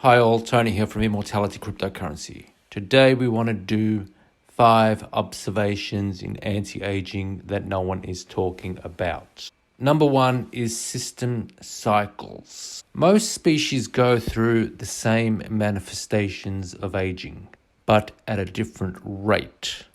Hi all, Tony here from Immortality Cryptocurrency. Today we want to do 5 observations in anti-aging that no one is talking about. Number 1 is system cycles. Most species go through the same manifestations of aging, but at a different rate.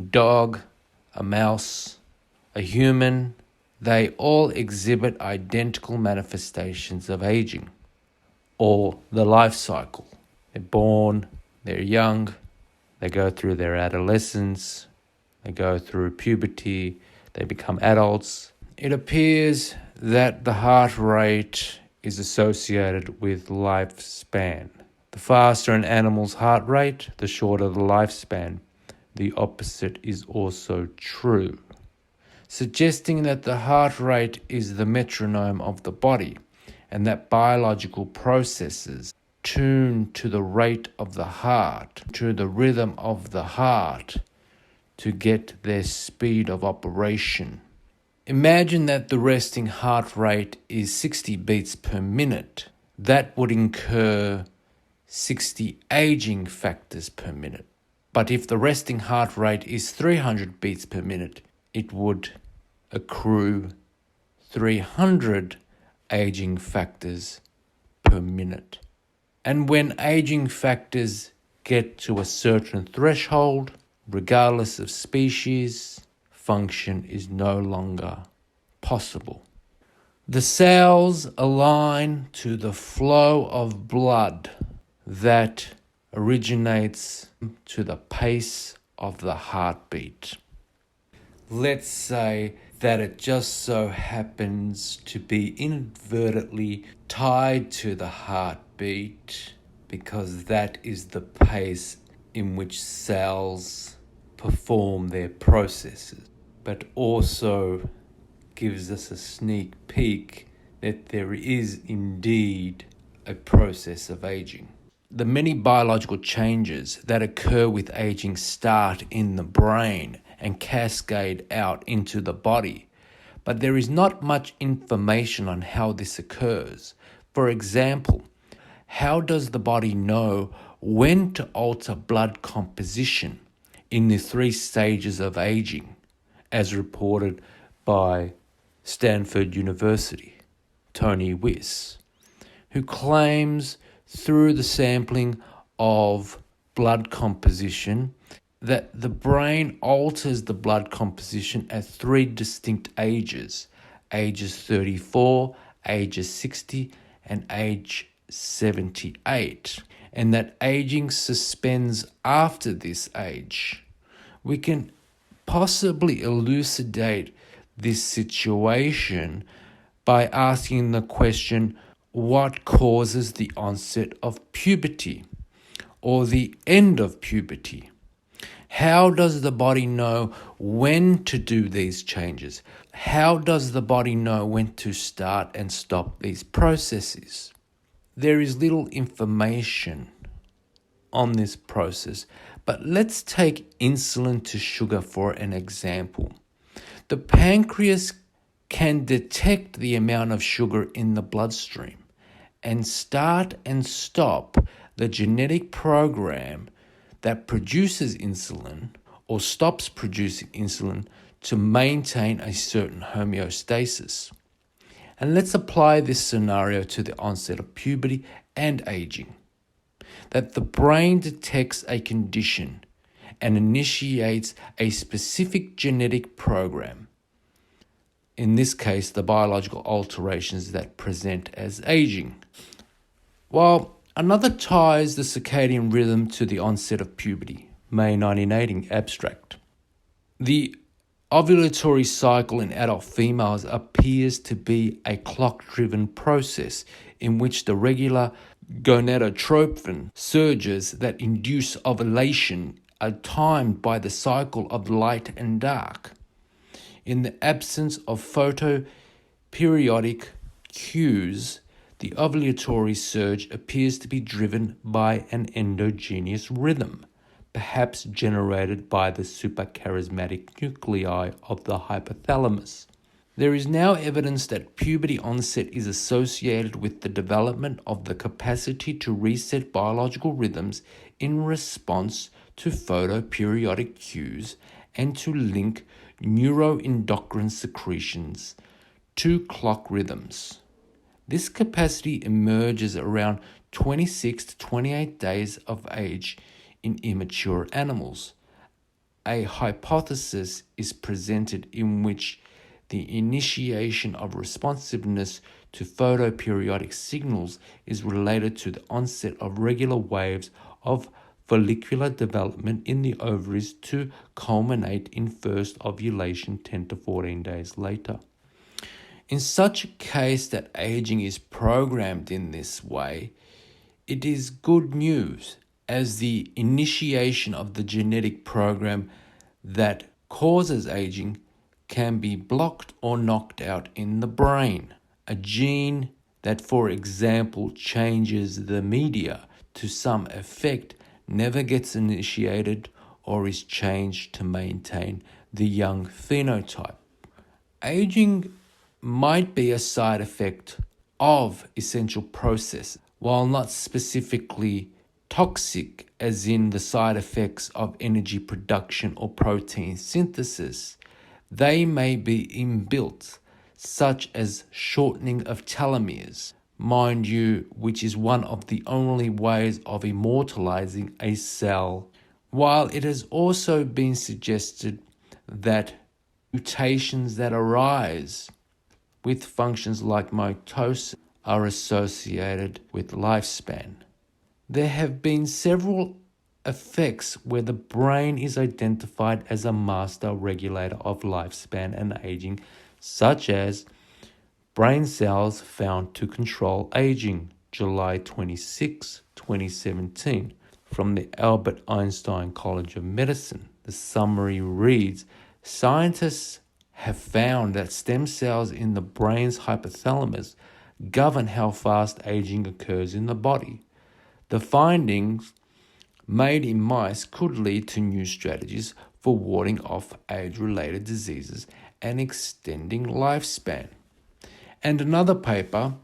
A dog, a mouse, a human, they all exhibit identical manifestations of aging, or the life cycle. They're born, they're young, they go through their adolescence, they go through puberty, they become adults. It appears that the heart rate is associated with lifespan. The faster an animal's heart rate, the shorter the lifespan. The opposite is also true, suggesting that the heart rate is the metronome of the body, and that biological processes tune to the rate of the heart, to the rhythm of the heart, to get their speed of operation. Imagine that the resting heart rate is 60 beats per minute. That would incur 60 aging factors per minute. But if the resting heart rate is 300 beats per minute, it would accrue 300 aging factors per minute. And when aging factors get to a certain threshold, regardless of species, function is no longer possible. The cells align to the flow of blood that originates to the pace of the heartbeat. Let's say that it just so happens to be inadvertently tied to the heartbeat because that is the pace in which cells perform their processes, but also gives us a sneak peek that there is indeed a process of aging. The many biological changes that occur with aging start in the brain and cascade out into the body, but there is not much information on how this occurs. For example, how does the body know when to alter blood composition in the 3 stages of aging, as reported by Stanford University, Tony Wyss, who claims through the sampling of blood composition that the brain alters the blood composition at 3 distinct ages 34, ages 60, and age 78, and that aging suspends after this age. We can possibly elucidate this situation by asking the question, what causes the onset of puberty or the end of puberty? How does the body know when to do these changes? How does the body know when to start and stop these processes? There is little information on this process, but let's take insulin to sugar for an example. The pancreas can detect the amount of sugar in the bloodstream and start and stop the genetic program that produces insulin or stops producing insulin to maintain a certain homeostasis. And let's apply this scenario to the onset of puberty and aging. That the brain detects a condition and initiates a specific genetic program. In this case, the biological alterations that present as aging. While another ties the circadian rhythm to the onset of puberty, May 1980 abstract. The ovulatory cycle in adult females appears to be a clock-driven process in which the regular gonadotropin surges that induce ovulation are timed by the cycle of light and dark. In the absence of photoperiodic cues, the ovulatory surge appears to be driven by an endogenous rhythm, perhaps generated by the super-charismatic nuclei of the hypothalamus. There is now evidence that puberty onset is associated with the development of the capacity to reset biological rhythms in response to photoperiodic cues and to link neuroendocrine secretions to clock rhythms. This capacity emerges around 26 to 28 days of age in immature animals. A hypothesis is presented in which the initiation of responsiveness to photoperiodic signals is related to the onset of regular waves of follicular development in the ovaries to culminate in first ovulation 10 to 14 days later. In such a case that aging is programmed in this way, it is good news, as the initiation of the genetic program that causes aging can be blocked or knocked out in the brain. A gene that, for example, changes the media to some effect never gets initiated or is changed to maintain the young phenotype. Aging might be a side effect of essential processes, while not specifically toxic, as in the side effects of energy production or protein synthesis. They may be inbuilt, such as shortening of telomeres, mind you, which is one of the only ways of immortalizing a cell, while it has also been suggested that mutations that arise with functions like mitosis are associated with lifespan. There have been several effects where the brain is identified as a master regulator of lifespan and aging, such as brain cells found to control aging, July 26, 2017, from the Albert Einstein College of Medicine. The summary reads, scientists have found that stem cells in the brain's hypothalamus govern how fast aging occurs in the body. The findings made in mice could lead to new strategies for warding off age-related diseases and extending lifespan. And another paper,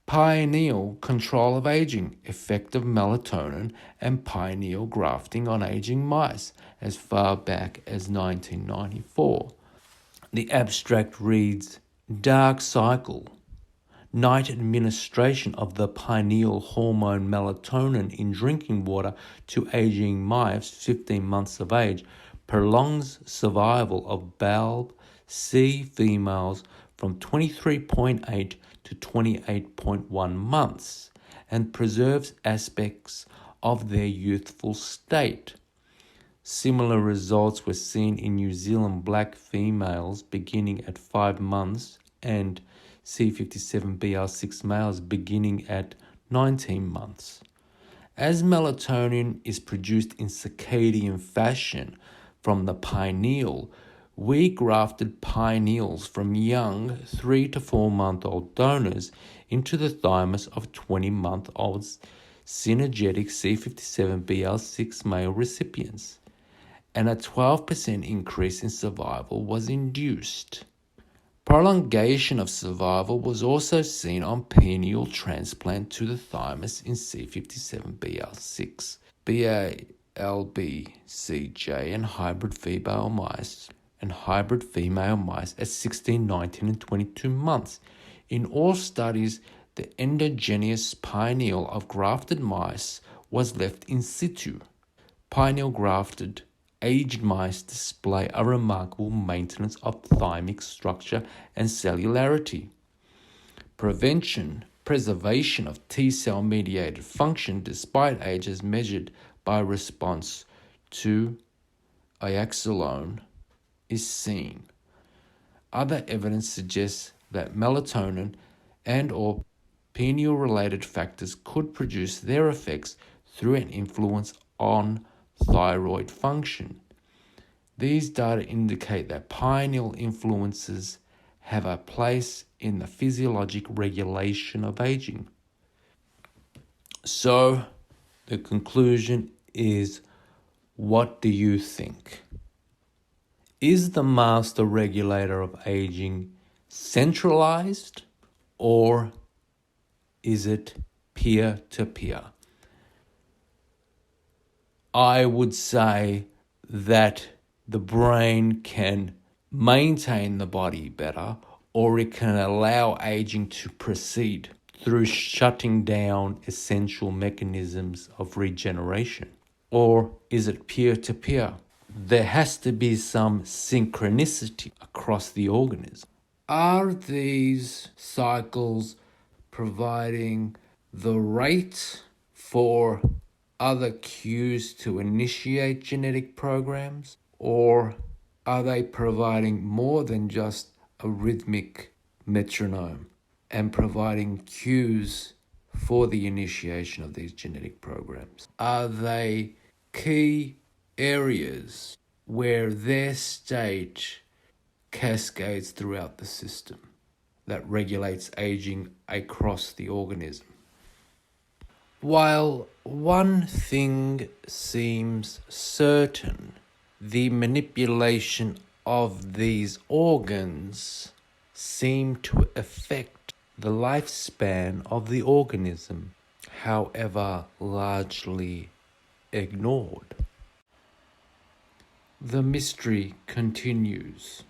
Pineal Control of Aging, Effect of Melatonin and Pineal Grafting on Aging Mice, as far back as 1994. The abstract reads, Dark Cycle. Night administration of the pineal hormone melatonin in drinking water to aging mice 15 months of age prolongs survival of bulb C females from 23.8 to 28.1 months and preserves aspects of their youthful state. Similar results were seen in New Zealand black females beginning at 5 months and C57BR6 males beginning at 19 months. As melatonin is produced in circadian fashion from the pineal, we grafted pineals from young 3 to 4 month old donors into the thymus of 20-month-old synergetic C57BR6 male recipients, and a 12% increase in survival was induced. Prolongation of survival was also seen on pineal transplant to the thymus in C57BR6, BALBCJ, and hybrid female mice at 16, 19, and 22 months. In all studies, the endogenous pineal of grafted mice was left in situ. Pineal grafted aged mice display a remarkable maintenance of thymic structure and cellularity. Preservation of T-cell mediated function despite age as measured by response to iaxolone is seen. Other evidence suggests that melatonin and or pineal-related factors could produce their effects through an influence on thyroid function. These data indicate that pineal influences have a place in the physiologic regulation of aging. So, the conclusion is, what do you think? Is the master regulator of aging centralized or is it peer-to-peer? I would say that the brain can maintain the body better, or it can allow aging to proceed through shutting down essential mechanisms of regeneration. Or is it peer-to-peer? There has to be some synchronicity across the organism. Are these cycles providing the rate for other cues to initiate genetic programs, or are they providing more than just a rhythmic metronome and providing cues for the initiation of these genetic programs? Are they key areas where their state cascades throughout the system that regulates aging across the organism? While one thing seems certain, the manipulation of these organs seem to affect the lifespan of the organism, however largely ignored. The mystery continues.